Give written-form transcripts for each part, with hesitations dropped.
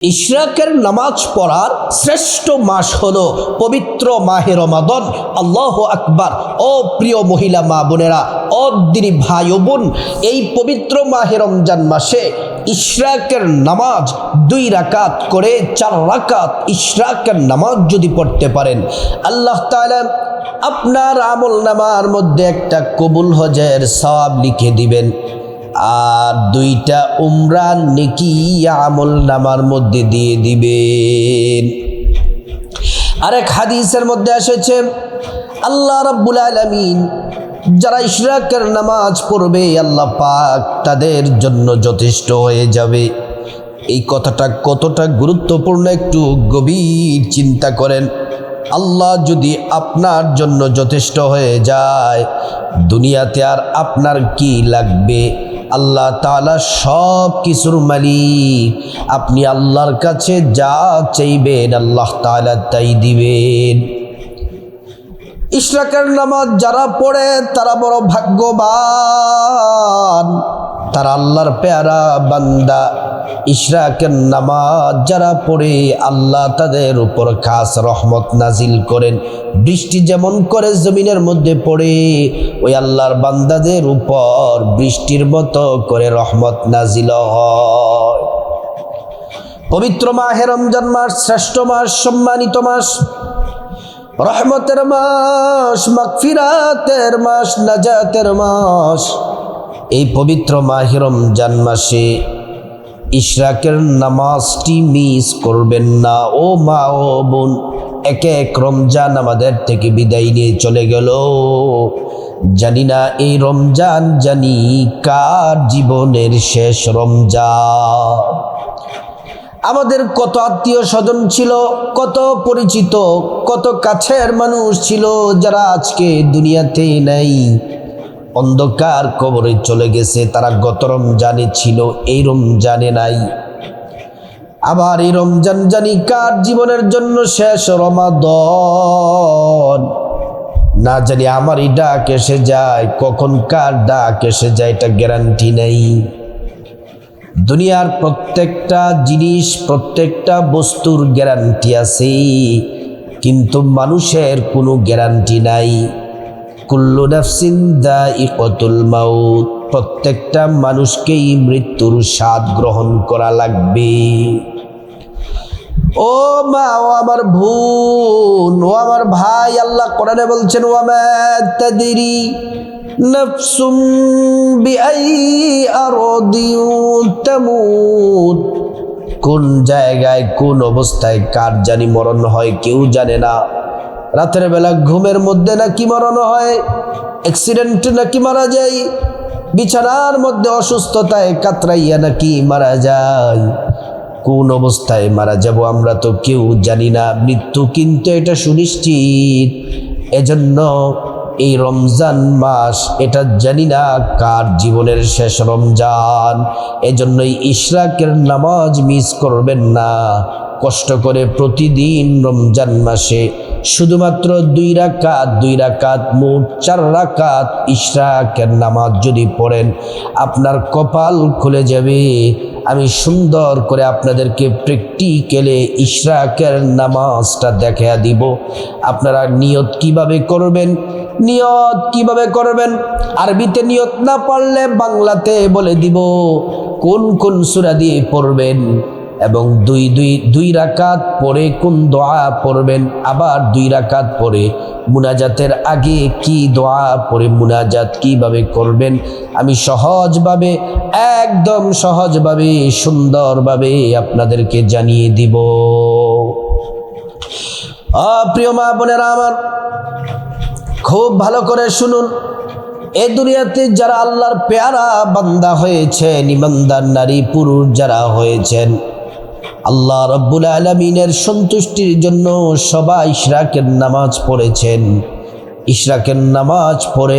ইশরাকের নামাজ পড়ার শ্রেষ্ঠ মাস হলো পবিত্র মাহে রমাদান। আল্লাহু আকবার। ও প্রিয় মহিলা মা বোনেরা, ও দিনী ভাই ও বোন, এই পবিত্র মাহে রমজান মাসে ইশরাকের নামাজ 2 রাকাত করে 4 রাকাত ইশরাকের নামাজ যদি পড়তে পারেন, আল্লাহ তাআলা আপনার আমল নামার মধ্যে একটা কবুল হজের সওয়াব লিখে দিবেন, আর 2টা উমরা নেকি আমল নামার মধ্যে দিয়ে দিবেন। আরেক হাদিসের মধ্যে এসেছে, আল্লাহ রাব্বুল আলামিন যারা ইশরাকের নামাজ পড়বে আল্লাহ পাক তাদের জন্য যথেষ্ট হয়ে যাবে। এই কথাটা কতটা গুরুত্বপূর্ণ একটু গভীর চিন্তা করেন। আল্লাহ যদি আপনার জন্য যথেষ্ট হয়ে যায়, দুনিয়াতে আর আপনার কি লাগবে? আল্লাহ তাআলা সব কিছুর মালিক। আপনি আল্লাহর কাছে যা চাইবেন আল্লাহ তাআলা তাই দিবেন। ইশরাকের নামাজ যারা পড়ে তারা বড় ভাগ্যবান, তারা আল্লাহর পেয়ারা বান্দা। ইশরাকের নামাজ যারা পড়ে আল্লাহ তাদের উপর খাস রহমত নাজিল করেন। বৃষ্টি যেমন করে জমিনের মধ্যে পড়ে, ওই আল্লাহর বান্দাদের উপর বৃষ্টির মতো করে রহমত নাজিল হয়। পবিত্র মাহে রমজান মাস শ্রেষ্ঠ মাস, সম্মানিত মাস, রহমতের মাস, মাগফিরাতের মাস, নাজাতের মাস। এই পবিত্র মাহে রমজান মাসে ইশরাকের নামাজটি মিস করবেন না। ও মা ও বোন, এক এক রমজান আমাদের থেকে বিদায় নিয়ে চলে গেল। জানি না এই রমজান জানি কার জীবনের শেষ রমজান। আমাদের কত আত্মীয় স্বজন ছিল, কত পরিচিত, কত কাছের মানুষ ছিল যারা আজকে দুনিয়াতে নাই, অন্ধকার কবরে চলে গেছে। তারা গত রমজানে ছিল, এই রমজানে নাই। আবার এই রমজান জানি কার জীবনের জন্য শেষ রমাদান। না জানি আমারই ডাক এসে যায়, কখন কার ডাক এসে যায় এটা গ্যারান্টি নেই। দুনিয়ার প্রত্যেকটা জিনিস, প্রত্যেকটা বস্তুর গ্যারান্টি আছে, কিন্তু মানুষের কোনো গ্যারান্টি নাই। কুল্লু নাফসিন যায়িকাতুল মাউত, প্রত্যেকটা মানুষকেই মৃত্যুর স্বাদ গ্রহণ করা লাগবে। ও মা, ও আমার বোন, ও আমার ভাই, আল্লাহ কোরআনে বলছেন, ওয়া মা তাদরি নাফসুম বিআইয়ি আরদিন তামুত, কোন জায়গায় কোন অবস্থায় কার জানি মরণ হয় কেউ জানে না। রাতের বেলা ঘুমের মধ্যে নাকি মরণ হয়, অ্যাক্সিডেন্টে নাকি মারা যায়, বিছানার মধ্যে অসুস্থতায় কাতরাইয়া নাকি মারা যায়। কোন অবস্থায় মারা যাব আমরা তো কেউ জানি না। মৃত্যু কিন্তু এটা সুনিশ্চিত। এজন্য এই রমজান মাস এটা জানি না কার জীবনের শেষ রমজান। এজন্যই ইশরাকের নামাজ মিস করবেন না। কষ্ট করে প্রতিদিন রমজান মাসে শুধুমাত্র 2 রাকাত মোট 4 রাকাত ইশরাকের নামাজ যদি পড়েন, আপনার কপাল খুলে যাবে। আমি সুন্দর করে আপনাদেরকে প্র্যাকটিক্যালে ইশরাকের নামাজটা দেখাইয়া দিব। আপনারা নিয়ত কিভাবে করবেন, আরবিতে নিয়ত না পারলে বাংলাতে বলে দিব কোন কোন সূরা দিয়ে পড়বেন, এবং 2 রাকাত পরে কোন দোয়া পড়বেন, আবার 2 রাকাত পরে মুনাজাতের আগে কি দোয়া পড়ে মুনাজাত কিভাবে করবেন, আমি সহজভাবে, একদম সহজভাবে, সুন্দরভাবে আপনাদেরকে জানিয়ে দিব। প্রিয় মা বোনেরা আমার, খুব ভালো করে শুনুন। এ দুনিয়াতে যারা আল্লাহর পেয়ারা বান্দা হয়েছেন, ইমানদার নারী পুরুষ যারা হয়েছেন, আল্লাহ রাব্বুল আলামিনের সন্তুষ্টির জন্য সবাই ইশরাকের নামাজ পড়েছেন। ইশরাকের নামাজ পড়ে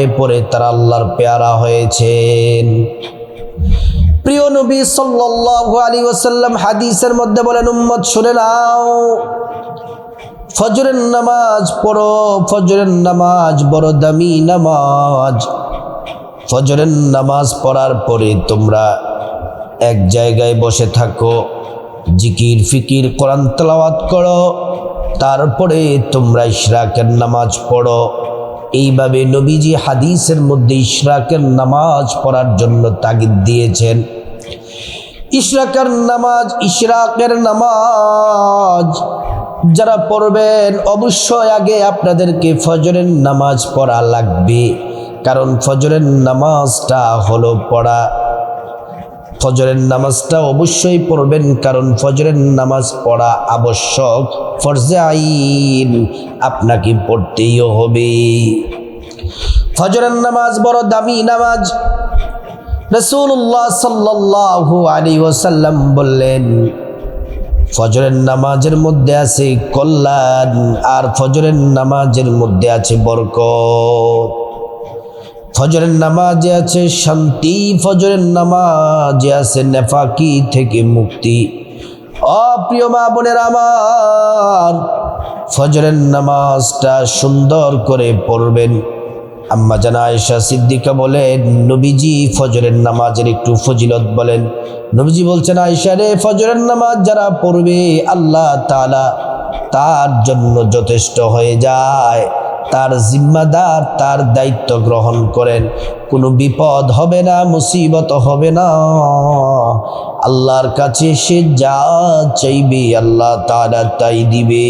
তারা আল্লাহর পেয়ারা হয়েছেন। প্রিয় নবী সাল্লাল্লাহু আলাইহি ওয়াসাল্লাম হাদিসের মধ্যে বলেন, উম্মত শুনে নাও, ফজরের নামাজ পড়ো। ফজরের নামাজ বড় দামি নামাজ। ফজরের নামাজ পড়ার পরে তোমরা এক জায়গায় বসে থাকো, জিকির ফিকির কোরআন তেলাওয়াত করো, তারপরে তোমরা ইশরাকের নামাজ পড়ো। এইভাবে নবীজি হাদিসের মধ্যে ইশরাকের নামাজ পড়ার জন্য তাগিদ দিয়েছেন। ইশরাকের নামাজ যারা পড়বেন অবশ্যই আগে আপনাদেরকে ফজরের নামাজ পড়া লাগবে, কারণ ফজরের নামাজটা হলো পড়া। ফজরের নামাজটা অবশ্যই পড়বেন, কারণ ফজরের নামাজ পড়া আবশ্যক, ফরজে আইন, আপনাকে পড়তেই হবে। ফজরের নামাজ বড় দামি নামাজ। রাসূলুল্লাহ সাল্লাল্লাহু আলাইহি ওয়াসাল্লাম বললেন, ফজরের নামাজের মধ্যে আছে কল্যাণ, আর ফজরের নামাজের মধ্যে আছে বরকত। ফজরের নামাজে আছে শান্তি, ফজরের নামাজে আছে নেফাকি থেকে মুক্তি। প্রিয় মা বোনের আমার, ফজরের নামাজটা সুন্দর করে পড়বেন। আম্মা জান আয়েশা সিদ্দিকা বলেন, নবীজি ফজরের নামাজের একটু ফজিলত বলেন। নবীজি বলছেন, আয়েশা রে, ফজরের নামাজ যারা পড়বে আল্লাহ তাআলা তার জন্য যথেষ্ট হয়ে যায়, তার জিম্মাদার, তার দায়িত্ব গ্রহণ করেন। কোনো বিপদ হবে না, মুসিবত হবে না। আল্লাহর কাছে সে যা চাইবে আল্লাহ তাআলা তাই দিবে।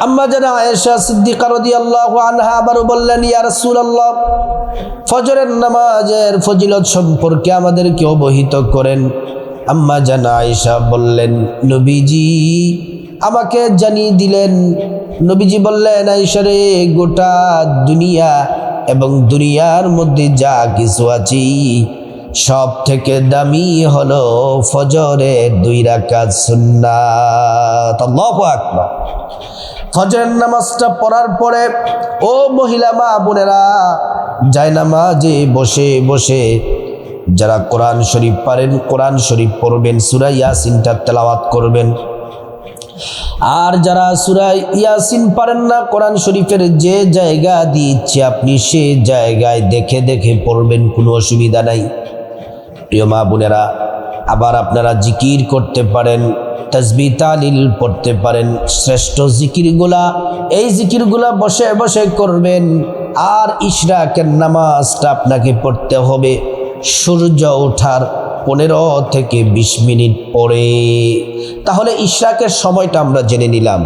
আম্মা জান আয়েশা সিদ্দিকা রাদিয়াল্লাহু আনহা আবারও বললেন, ইয়া রাসূলুল্লাহ, ফজরের নামাজের ফজিলত সম্পর্কে আমাদেরকে অবহিত করেন। আম্মা জান আয়েশা বললেন, নবীজি আমাকে জানিয়ে দিলেন। নবীজি বললেন, আয়েশা রে, গোটা দুনিয়া এবং দুনিয়ার মধ্যে যা কিছু আছে সব থেকে দামি হলো ফজরের 2 রাকাত সুন্নাত। আল্লাহু আকবার। ফজরের নামাজটা পড়ার পরে ও মহিলা মা বোনেরা, জায়নামাজে বসে বসে যারা কোরআন শরীফ পারেন কোরআন শরীফ পড়বেন, সূরা ইয়াসিনটা তেলাওয়াত করবেন। আর যারা সূরা ইয়াসিন পারেন না, কোরআন শরীফের যে জায়গা দিচ্ছে আপনি সে জায়গায় দেখে দেখে পড়বেন, কোনো অসুবিধা নাই। প্রিয় মা বোনেরা, আবার আপনারা জিকির করতে পারেন, তাসবিহ তাহলিল পড়তে পারেন। শ্রেষ্ঠ জিকিরগুলা, এই জিকিরগুলা বসে বসে করবেন। আর ইশরাকের নামাজটা আপনাকে পড়তে হবে সূর্য ওঠার 15 থেকে 20 মিনিট পরে। তাহলে ইশরাকের সময়টা আমরা জেনে নিলাম।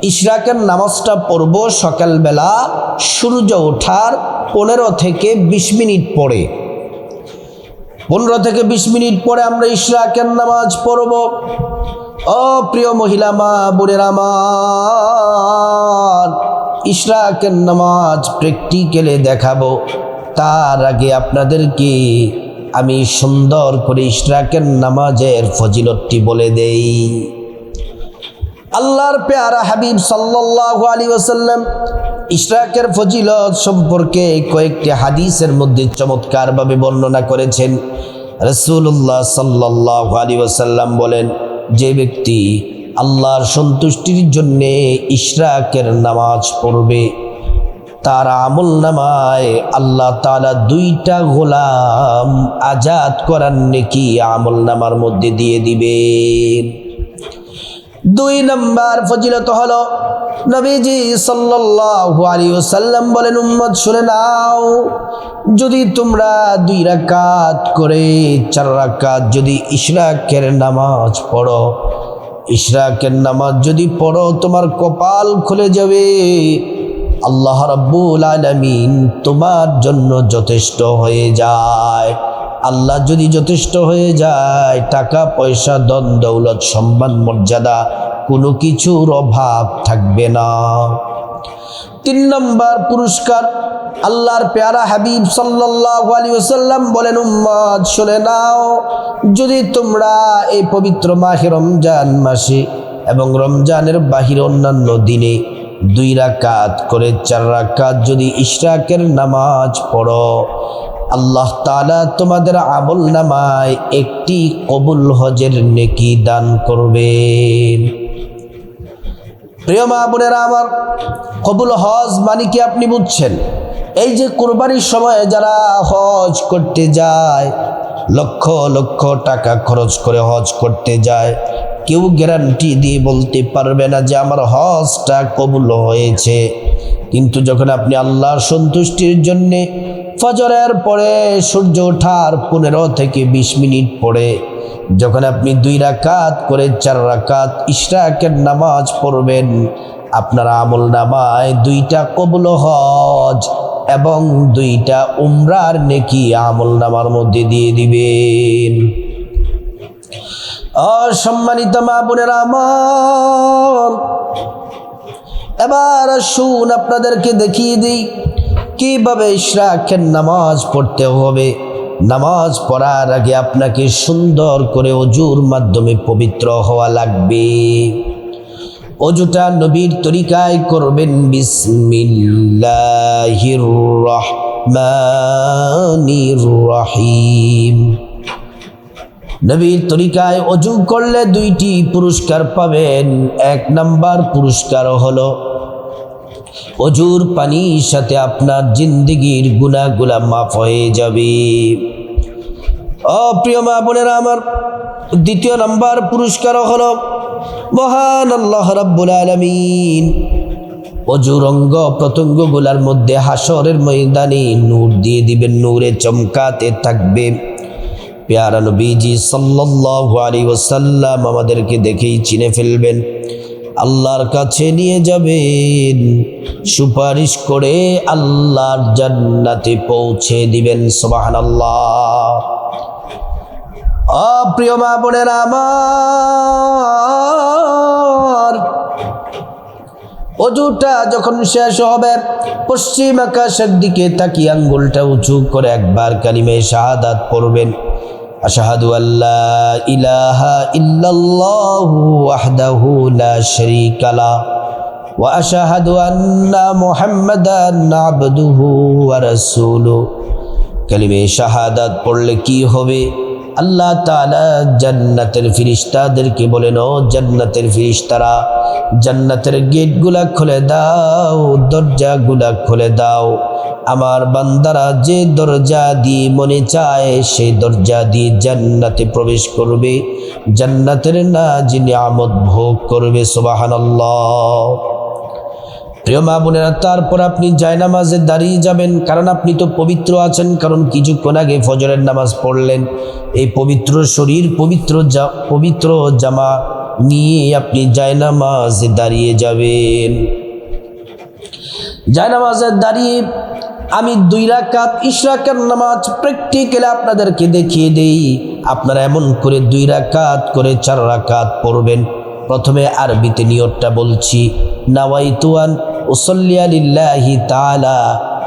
ইশরাকের নামাজটা পড়ব সকালবেলা সূর্য ওঠার 15 থেকে 20 মিনিট পরে। 15 থেকে 20 মিনিট পরে আমরা ইশরাকের নামাজ পড়ব। প্রিয় মহিলা মা বোনের আমার, ইশরাকের নামাজ প্র্যাকটিক্যালে দেখাবো। তার আগে আপনাদেরকে আমি সুন্দর করে ইশরাকের নামাজের ফজিলতটি বলে দেই। আল্লাহর পেয়ারা হাবিব সাল্লাল্লাহু আলাইহি ওয়াসাল্লাম ইশরাকের ফজিলত সম্পর্কে কয়েকটি হাদিসের মধ্যে চমৎকারভাবে বর্ণনা করেছেন। রাসূলুল্লাহ সাল্লাল্লাহু আলাইহি ওয়াসাল্লাম বলেন, যে ব্যক্তি আল্লাহর সন্তুষ্টির জন্যে ইশরাকের নামাজ পড়বে, তার আমল নামায় আল্লাহ তাআলা 2টা গোলাম আজাদ করার নেকি আমল নামার মধ্যে দিয়ে দিবেন। 2 নম্বর ফজিলত হলো, নবীজি সাল্লাল্লাহু আলাইহি ওয়াসাল্লাম বলেন, উম্মত শুনে নাও, যদি তোমরা 2 রাকাত করে 4 রাকাত যদি ইশরাকের নামাজ পড়ো, ইশরাকের নামাজ যদি পড়ো, তোমার কপাল খুলে যাবে। আল্লাহ রাব্বুল আলামিন তোমার জন্য যথেষ্ট হয়ে যায়। আল্লাহ যদি যথেষ্ট হয়ে যায়, টাকা পয়সা ধন দৌলত সম্মান মর্যাদা কোনো কিছুর অভাব থাকবে না। 3 নম্বর পুরস্কার, আল্লাহর পেয়ারা হাবিব সাল্লাল্লাহু আলাইহি ওয়াসাল্লাম বলেন, উম্মত শুনে নাও, যদি তোমরা এই পবিত্র মাহে রমজান মাসে এবং রমজানের বাহিরে অন্যান্য দিনে 2 রাকাত করে 4 রাকাত যদি ইশরাকের নামাজ পড়ো, আল্লাহ তাআলা তোমাদের আমল নামায় একটি কবুল হজের নেকি দান করবেন। প্রিয় মা বোনেরা আমার, কবুল হজ মানে কি আপনি বুঝছেন? এই যে কুরবানির সময় যারা হজ করতে যায়, লক্ষ লক্ষ টাকা খরচ করে হজ করতে যায়, কেউ গ্যারান্টি দিয়ে বলতে পারবে না যে আমার হজটা কবুল হয়েছে। কিন্তু যখন আপনি আল্লাহর সন্তুষ্টির জন্যে ফজরের পরে সূর্য ওঠার 15 থেকে 20 মিনিট পরে যখন আপনি 2 রাকাত করে 4 রাকাত ইশরাকের নামাজ পড়বেন, আপনার আমল নামায় 2টা কবুল হজ এবং 2টা উমরার নেকি আমল নামার মধ্যে দিয়ে দিবেন। সম্মানিত মা বোনেরা আমার, এবার শুন আপনাদেরকে দেখিয়ে দিই কিভাবে ইশরাকের নামাজ পড়তে হবে। নামাজ পড়ার আগে আপনাকে সুন্দর করে ওযুর মাধ্যমে পবিত্র হওয়া লাগবে। ওযুটা নবীর তরিকায় করবেন, বিসমিল্লাহির রহমানির রহিম। নবীর তরিকায় ওযু করলে 2টি পুরস্কার পাবেন। 1 নাম্বার পুরস্কার হলো ওযুর পানির সাথে আপনার জিন্দেগির গুনাহগুলো মাফ হয়ে যাবে। প্রিয় মা বোনেরা আমার, 2য় নাম্বার পুরস্কার হলো মহান আল্লাহ রাব্বুল আলামিন ওযুর অঙ্গ প্রত্যঙ্গগুলোর মধ্যে হাসরের ময়দানে নূর দিয়ে দিবেন, নূরে চমকাতে থাকবে। প্যারা নবীজি সাল্লাল্লাহু আলাইহি ওয়াসাল্লাম আমাদেরকে দেখেই চিনে ফেলবেন, আল্লাহর কাছে নিয়ে যাবেন, সুপারিশ করে আল্লাহর জান্নাতে পৌঁছে দিবেন। সুবহানাল্লাহ। প্রিয় মা বোনেরা আমার, ওযুটা যখন শেষ হবে পশ্চিম আকাশের দিকে তাকিয়ে আঙ্গুলটা উঁচু করে একবার কালিমে শাহাদাত পড়বেন। আশহাদু আল্লা ইলাহা ইল্লাল্লাহু ওয়াহদাহু লা শারীকা লা ওয়া আশহাদু আন্না মুহাম্মাদান আবদুহু ওয়া রাসূলুহু। কালিমে শাহাদাত পড়লে কি হবে? আল্লাহ তাআলা জান্নাতের ফেরেশতাদেরকে বলেন, ও জান্নাতের ফেরেশতারা, জান্নাতের গেটগুলা খুলে দাও, দরজাগুলা খুলে দাও। আমার বান্দারা যে দরজা দিয়ে মনে চায় সেই দরজা দিয়ে জান্নাতে প্রবেশ করবে, জান্নাতের নাজি নিয়ামত ভোগ করবে। সুবহানাল্লাহ। প্রিয় মা বোনেরা, তারপর আপনি জায়নামাজে দাঁড়িয়ে যাবেন, কারণ আপনি তো পবিত্র আছেন, কারণ কিছুক্ষণ আগে ফজরের নামাজ পড়লেন। এই পবিত্র শরীর, পবিত্র জামা নিয়ে আপনি জায়নামাজে দাঁড়িয়ে যাবেন। জায়নামাজে দাঁড়িয়ে আমি 2 রাকাত ইশরাকের নামাজ প্র্যাকটিক্যালি আপনাদেরকে দেখিয়ে দেই। আপনারা এমন করে 2 রাকাত করে 4 রাকাত পড়বেন। প্রথমে আরবিতে নিয়তটা বলছি, নাওয়াইতু আন উসাল্লিয়া লিল্লাহি তাআলা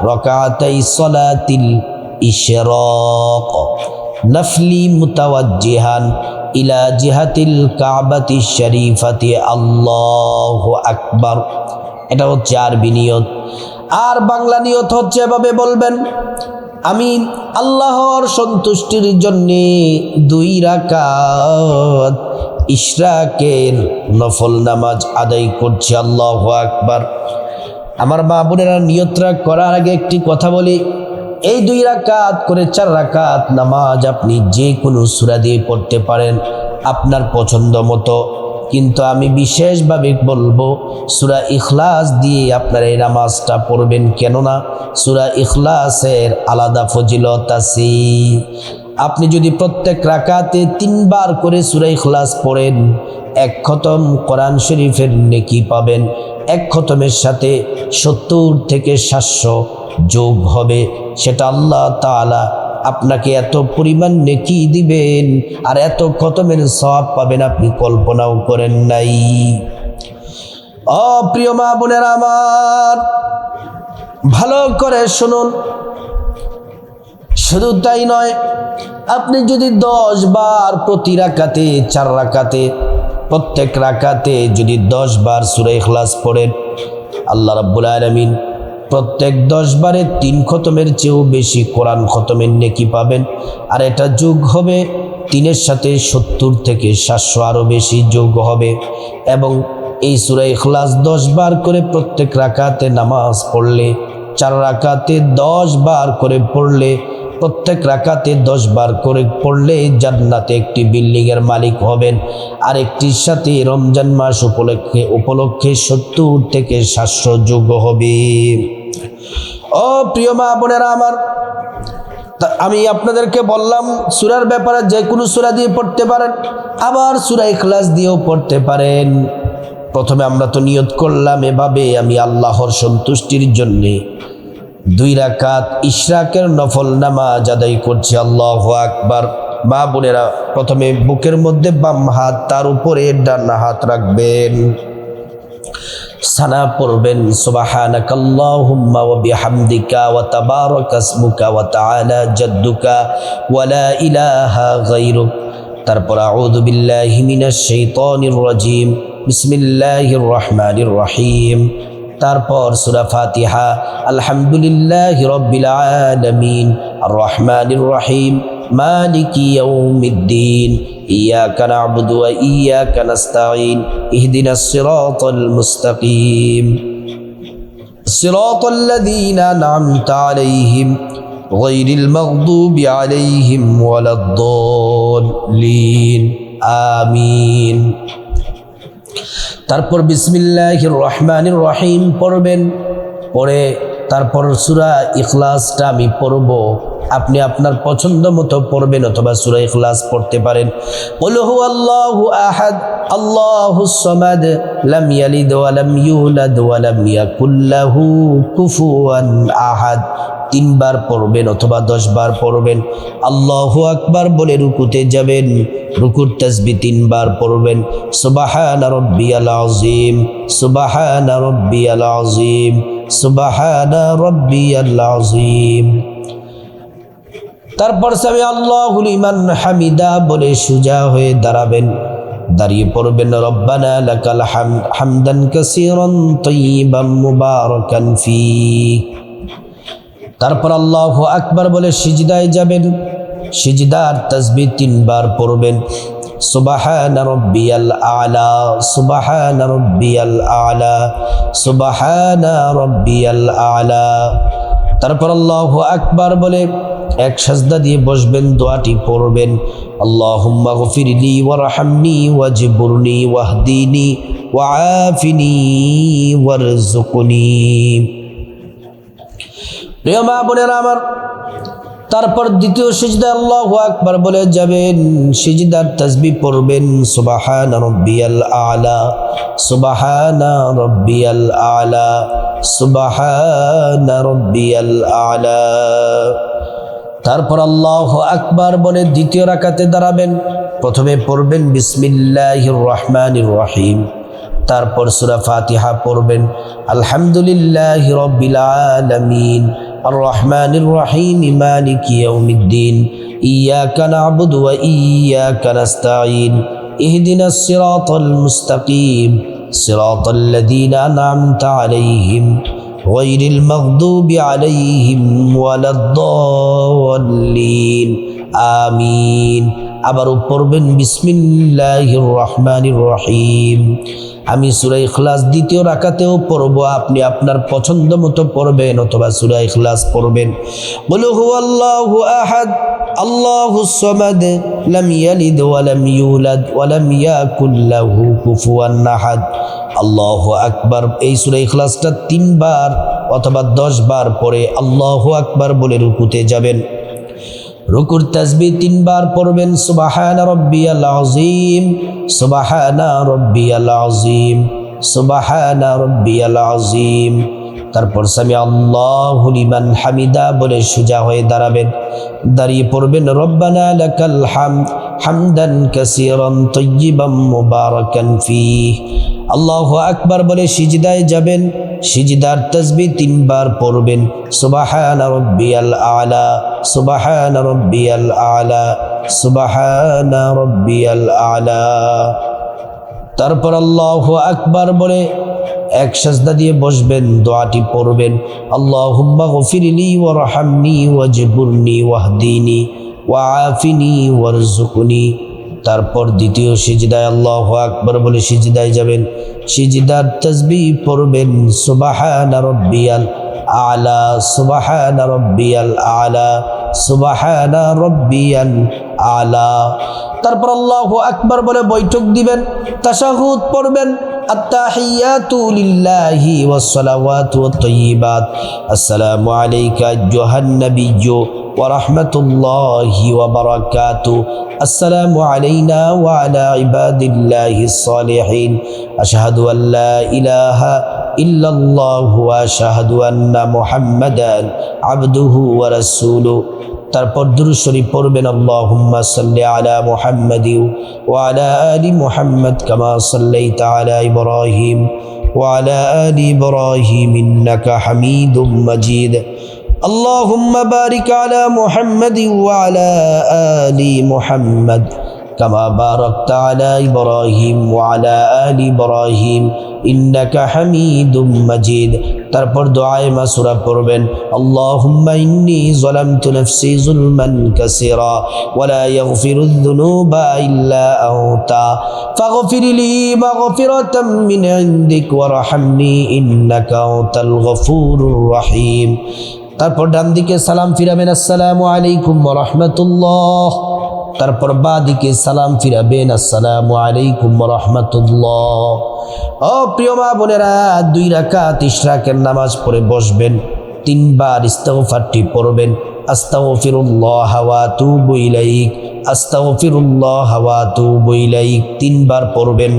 রাকাতাই সালাতিল ইশরাক নফলি মুতাওয়াজ্জিহান ইলা জিহাতিল কাবাতি শরীফাতি আল্লাহু আকবার। এটা হচ্ছে আরবি নিয়ত। আর বাংলা নিয়ত হচ্ছে এভাবে বলবেন, আমি আল্লাহর সন্তুষ্টির জন্যে 2 রাকাত ইশরাকের নফল নামাজ আদায় করছি, আল্লাহু আকবার। আমার মা বোনেরা, নিয়তটা করার আগে একটি কথা বলি, এই 2 রাকাত করে 4 রাকাত নামাজ আপনি যে কোনো সূরা দিয়ে পড়তে পারেন আপনার পছন্দ মতো, কিন্তু আমি বিশেষভাবে বলবো সূরা ইখলাস দিয়ে আপনারা এই নামাজটা পড়বেন। কেননা সূরা ইখলাসের আলাদা ফজিলত আছে। আপনি যদি প্রত্যেক রাকাতে 3 বার করে সূরা ইখলাস পড়েন, 1 খতম কোরআন শরীফের নেকি পাবেন। 1 খতমের সাথে 70 থেকে 700 যোগ হবে, সেটা আল্লাহ তাআলা আপনাকে এত পরিমাণ নেকি দিবেন আর এত খতমের সওয়াব পাবেন আপনি কল্পনাও করেন নাই। প্রিয় মা বোনেরা আমার, ভালো করে শুনুন। শুধু তাই নয়, আপনি যদি 10 বার প্রতি রাকাতে 4 রাকাতে প্রত্যেক রাকাতে যদি 10 বার সূরা ইখলাস পড়েন, আল্লাহ রাব্বুল আলামিন প্রত্যেক 10 বারে 3 খতমের চেয়েও বেশি কোরআন খতমের নেকি পাবেন। আর এটা যোগ হবে 3-এর সাথে 70 থেকে 700 আরও বেশি যোগ হবে। এবং এই সূরা ইখলাস 10 বার করে প্রত্যেক রাকাতে নামাজ পড়লে, 4 রাকাতে 10 বার করে পড়লে প্রত্যেক রাকাতে 10 বার করে পড়লে জান্নাতে একটি বিল্ডিংয়ের মালিক হবেন। আরেকটির সাথে রমজান মাস উপলক্ষে 70 থেকে 700 যোগ হবে। ও প্রিয় মা বোনেরা আমার, আমি আপনাদেরকে বললাম সূরার ব্যাপারে যে কোনো সূরা দিয়ে পড়তে পারেন, আবার সূরা ইখলাস দিয়েও পড়তে পারেন। প্রথমে আমরা তো নিয়ত করলাম এভাবে, আমি আল্লাহর সন্তুষ্টির জন্যে 2 রাকাত ইশরাকের নফল নামাজ আদায় করছি। আল্লাহু আকবার। মা বোনেরা, প্রথমে বুকের মধ্যে বাম হাত, তার উপরে ডান হাত রাখবেন, সানা পড়বেন সুবহানাকাল্লাহুম্মা ওয়া বিহামদিকা ওয়া তাবারাকা ইসমুকা ওয়া তাআলা জাদ্দুকা ওয়া লা ইলাহা গায়রুক। তারপর আউযু বিল্লাহি মিনাশ শাইতানির রাজীম, বিসমিল্লাহির রহমানির রহিম। তারপর সূরা ফাতিহা, আলহামদুলিল্লাহি রাব্বিল আলামিন আর রহমানির রহিম মালিকি ইয়াউমিদ্দিন ইয়্যাকা না'বুদু ওয়া ইয়্যাকা নাস্তাঈন ইহদিনাস সিরাতাল মুস্তাকিম সিরাতাল লাযীনা আন'আমতা আলাইহিম গায়রিল মাগদুবি আলাইহিম ওয়ালাদ-দাল্লিন। আমিন। তারপর বিসমিল্লাহির রহমানির রহিম পড়বেন, পড়ে তারপর সূরা ইখলাসটা আমি পড়ব, আপনি আপনার পছন্দ মতো পড়বেন অথবা সূরা ইখলাস পড়তে পারেন। কুল হুয়াল্লাহু আহাদ আল্লাহুস সামাদ লাম ইয়ালিদ ওয়া লাম ইউলাদ ওয়া লাম ইয়াকুল লাহু কুফুয়ান আহাদ। 3 বার পড়বেন অথবা 10 বার পড়বেন। আল্লাহু আকবার বলে রুকুতে যাবেন, রুকুর তাসবিহ 3 বার পড়বেন। সুবহানা রাব্বিয়াল আযীম, সুবহানা রাব্বিয়াল আযীম, সুবহানা রাব্বিয়াল আযীম। তারপর সামি আল্লাহু লিমান হামিদা বলে সোজা হয়ে দাঁড়াবেন, দাঁড়িয়ে পড়বেন রব্বানা লাকাল হামদ হামদান কাসীরান তাইয়িবান মুবারাকান ফী। তারপর আল্লাহু আকবার বলে সিজদায় যাবেন, সিজদার তাসবিহ 3 বার পড়বেন। সুবহানা রাব্বিয়াল আ'লা, সুবহানা রাব্বিয়াল আ'লা, সুবহানা রাব্বিয়াল আ'লা। তারপর আল্লাহু আকবার বলে এক সাজদা দিয়ে বসবেন, দোয়াটি পড়বেন আল্লাহুম্মা গফিরলি ওয়ারহামনি ওয়াজবুরনি ওয়াহদিনি ওয়াআফিনি ওয়ারযুকনি। প্রিয় মা বোনেরা আমার, তারপর দ্বিতীয় সিজদা আল্লাহু আকবার বলে যাবেন, সিজদার তাসবিহ পড়বেন সুবহানা রাব্বিয়াল আ'লা, সুবহানা রাব্বিয়াল আ'লা, সুবহানা রাব্বিয়াল আ'লা। তারপর আল্লাহু আকবার বলে দ্বিতীয় রাকাতে দাঁড়াবেন, প্রথমে পড়বেন বিসমিল্লাহির রহমানির রহিম, তারপর সূরা ফাতিহা পড়বেন আলহামদুলিল্লাহি রাব্বিল আলামিন আর রহমানির রহিম মালিকি ইয়াউমিদ্দিন ইয়্যাকা না'বুদু ওয়া ইয়্যাকা নাস্তাঈন ইহদিনাস সিরাতাল মুস্তাকিম সিরাতাল লাযীনা আন'আমতা আলাইহিম গায়রিল মাগদুবি আলাইহিম ওয়ালাদ-দাল্লিন। আমিন। আবারও পড়বেন বিসমিল্লাহির রহমানির রহিম। আমি সূরা ইখলাস দ্বিতীয় রাকাতেও পড়ব, আপনি আপনার পছন্দ মতো পড়বেন অথবা সূরা ইখলাস পড়বেন। কুল হুয়াল্লাহু আহাদ আল্লাহুস সামাদ লাম ইয়ালিদ ওয়া লাম ইউলাদ ওয়া লাম ইয়াকুল লাহু কুফুয়ান আহাদ। আল্লাহু আকবার। এই সূরা ইখলাসটা 3 বার অথবা 10 বার পরে আল্লাহু আকবার বলে রুকুতে যাবেন, রুকুর তাসবিহ 3 বার পড়বেন সুবহানা রাব্বিয়াল আযীম, সুবহানা রাব্বিয়াল আযীম, সুবহানা রাব্বিয়াল আযীম। তারপর সামি আল্লাহু লিমান হামিদা বলে সোজা হয়ে দাঁড়াবেন, দাঁড়িয়ে পড়বেন রব্বানা লাকাল হামদ হামদান কাসীরান তাইয়িবান মুবারাকান ফীহ। আল্লাহু আকবার বলে সিজদায় যাবেন, সিজদার তাসবিহ 3 বার পড়বেন সুবহানা রাব্বিয়াল আ'লা, সুবহানা রাব্বিয়াল আ'লা, সুবহানা রাব্বিয়াল আ'লা। তারপর আল্লাহু আকবার বলে এক সাজদা দিয়ে বসবেন, দোয়াটি পড়বেন আল্লাহুম্মা গফিরলি ওয়ারহামনি ওয়াজবুরনি ওয়াহদিনি ওয়াআফিনি ওয়ারযুকনি। তারপর দ্বিতীয় সিজদায় আল্লাহু আকবার বলে সিজদায় যাবেন, সিজদার তাসবিহ পড়বেন সুবহানা রাব্বিয়াল আ'লা, সুবহানা রাব্বিয়াল আ'লা, সুবহানা রাব্বিয়াল আলা। তারপর আল্লাহু আকবার বলে বৈঠক দিবেন, তাশাহুদ পড়বেন, আত্তাহিয়াতু লিল্লাহি ওয়াস সালাওয়াতু ওয়াত তাইয়্যিবাত, আসসালামু আলাইকা আইয়ুহান নাবিয়্যু ওয়া রাহমাতুল্লাহি ওয়া বারাকাতুহু, আসসালামু আলাইনা ওয়া আলা ইবাদিল্লাহিস সালিহিন, আশহাদু আল লা ইলাহা ইল্লাল্লাহু ওয়া আশহাদু আন্না মুহাম্মাদান আবদুহু ওয়া রাসূলুহু। তারপর দুরূদ শরীফ পড়বেন, আল্লাহুম্মা সাল্লি আলা মুহাম্মাদি ওয়া আলা আলি মুহাম্মাদ কামা সাল্লাইতা আলা ইব্রাহিম ওয়া আলা আলি ইব্রাহিম ইন্নাকা হামিদুম মাজিদ। আল্লাহুম্মা বারিক আলা মুহাম্মাদি ওয়া আলা আলি মুহাম্মাদ কামা বারাকতা আলা ইব্রাহিম ওয়া আলা আলি ইব্রাহিম ইন্নাকা হামিদুম মাজিদ। তারপর দুআয়ে মাসুরা পড়বেন, আল্লাহুম্মা ইন্নী যালামতু নাফসি যুলমান কাসীরা ওয়া লা ইয়াগফিরুয যুনুবা ইল্লা আনতা ফাগফিরলি মাগফিরাতাম মিন ইনদিক ওয়ারহামনি ইন্নাকা আনতাল গফুরুর রহিম। তারপর ডান দিকে সালাম ফিরাবেন, আসসালামু আলাইকুম ওয়া রাহমাতুল্লাহ। তারপর বাঁ দিকে সালাম ফিরাবেন, আসসালামু আলাইকুম ওয়া রাহমাতুল্লাহ। ও প্রিয় মা বোনেরা, 2 রাকাত ইশরাকের নামাজ পড়ে বসবেন, 3 বার ইস্তিগফারটি পড়বেন, আস্তাগফিরুল্লাহ ওয়া আতুবু ইলাইক, আস্তাগফিরুল্লাহ ওয়া আতুবু ইলাইক 3 বার পড়বেন।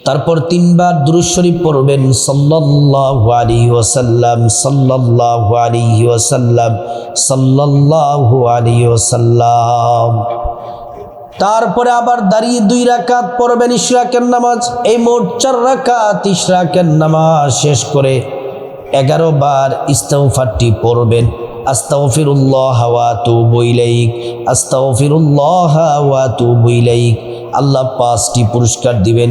তারপর 3 বার দুরূদ শরীফ পড়বেন, সাল্লাল্লাহু আলাইহি ওয়াসাল্লাম, সাল্লাল্লাহু আলাইহি ওয়াসাল্লাম, সাল্লাল্লাহু আলাইহি ওয়াসাল্লাম। তারপরে আবার দাঁড়িয়ে 2 রাকাত পড়বেন ইশরাকের নামাজ। এই মোট 4 রাকাত ইশরাকের নামাজ শেষ করে 11 বার ইস্তিগফারটি পড়বেন, আস্তাগফিরুল্লাহ ওয়া আতুবু ইলাইক, আস্তাগফিরুল্লাহ ওয়া আতুবু ইলাইক। আল্লাহ 5টি পুরস্কার দিবেন।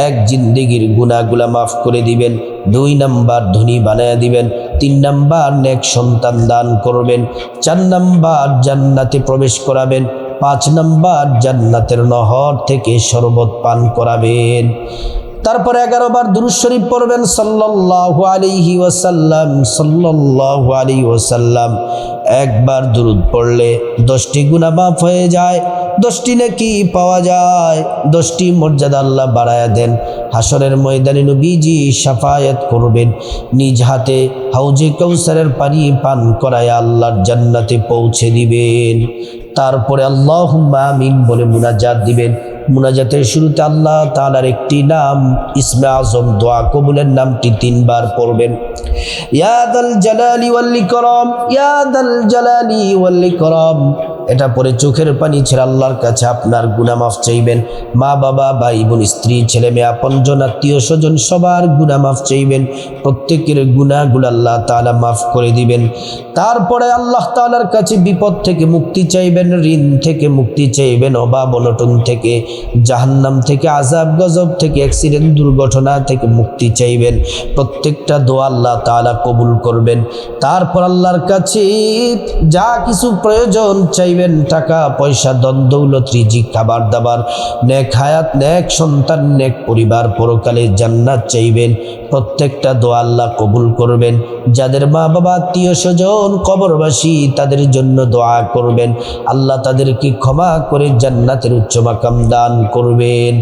1, জিন্দেগির গুনাহগুলা মাফ করে দিবেন। 2 নাম্বার ধনী বানায়া দিবেন। 3 নাম্বার নেক সন্তান দান করবেন। 4 নাম্বার জান্নাতে প্রবেশ করাবেন। 5 নাম্বার জান্নাতের নহর থেকে শরবত পান করাবেন। তারপর 11 বার দুরূদ শরীফ পড়বেন, সাল্লাল্লাহু আলাইহি ওয়াসাল্লাম, সাল্লাল্লাহু আলাইহি ওয়াসাল্লাম। 1 বার দুরূদ পড়লে 10টি গুনাহ মাফ হয়ে যায়, 10টি নেকি পাওয়া যায়, 10টি মর্যাদা আল্লাহ বাড়ায়া দেন। হাসরের ময়দানে নবীজি শাফায়াত করবেন, নিজ হাতে হাউজে কাউসারের পানি পান করায় আল্লাহর জান্নাতে পৌঁছে দিবেন। তারপরে আল্লাহুম্মা আমিন বলে মুনাজাত দিবেন। মুনাজাতের শুরুতে আল্লাহ তাআলার একটি নাম, ইসমে আজম, দোয়া কবুলের নামটি 3 বার পড়বেন, ইয়া দাল জালালি ওয়াল ইকরাম, ইয়া দাল জালালি ওয়াল ইকরাম। এটা পরে চোখের পানি ছেড়ে আল্লাহর কাছে আপনার গুনাহ মাফ চাইবেন। মা বাবা, ভাই বোন, স্ত্রী, ছেলে মেয়ে, আপনজন, আত্মীয় স্বজন সবার গুনাহ মাফ চাইবেন। প্রত্যেকের গুনাহগুলো আল্লাহ তাআলা মাফ করে দিবেন। তারপরে আল্লাহ তাআলার কাছে বিপদ থেকে মুক্তি চাইবেন, ঋণ থেকে মুক্তি চাইবেন, অভাব অনটন থেকে, জাহান্নাম থেকে, আযাব গজব থেকে, অ্যাক্সিডেন্ট দুর্ঘটনা থেকে মুক্তি চাইবেন। প্রত্যেকটা দোয়া আল্লাহ তাআলা কবুল করবেন। তারপর আল্লাহর কাছে যা কিছু প্রয়োজন চাইবেন, টাকা পয়সা, ধন দৌলত, রিজিক, খাবার দাবার, নেক হায়াত, নেক সন্তান, নেক পরিবার, পরকালে জান্নাত চাইবেন। প্রত্যেকটা দোয়া আল্লাহ কবুল করবেন। যাদের মা বাবা, আত্মীয় স্বজন কবরবাসী, তাদের জন্য দোয়া করবেন, আল্লাহ তাদেরকে ক্ষমা করে জান্নাতের উচ্চ মাকাম দান করবেন।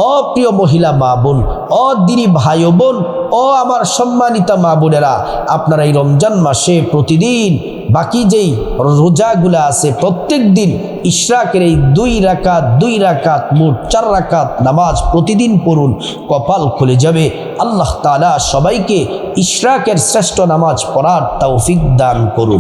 ও প্রিয় মহিলা মা বোন, ও দিনী ভাই ও বোন, ও আমার সম্মানিতা মা বোনেরা, আপনারা এই রমজান মাসে প্রতিদিন বাকি যেই রোজাগুলা আছে প্রত্যেক দিন ইশরাকের এই 2 রাকাত মোট 4 রাকাত নামাজ প্রতিদিন পড়ুন, কপাল খুলে যাবে। আল্লাহ তাআলা সবাইকে ইশরাকের শ্রেষ্ঠ নামাজ পড়ার তৌফিক দান করুন।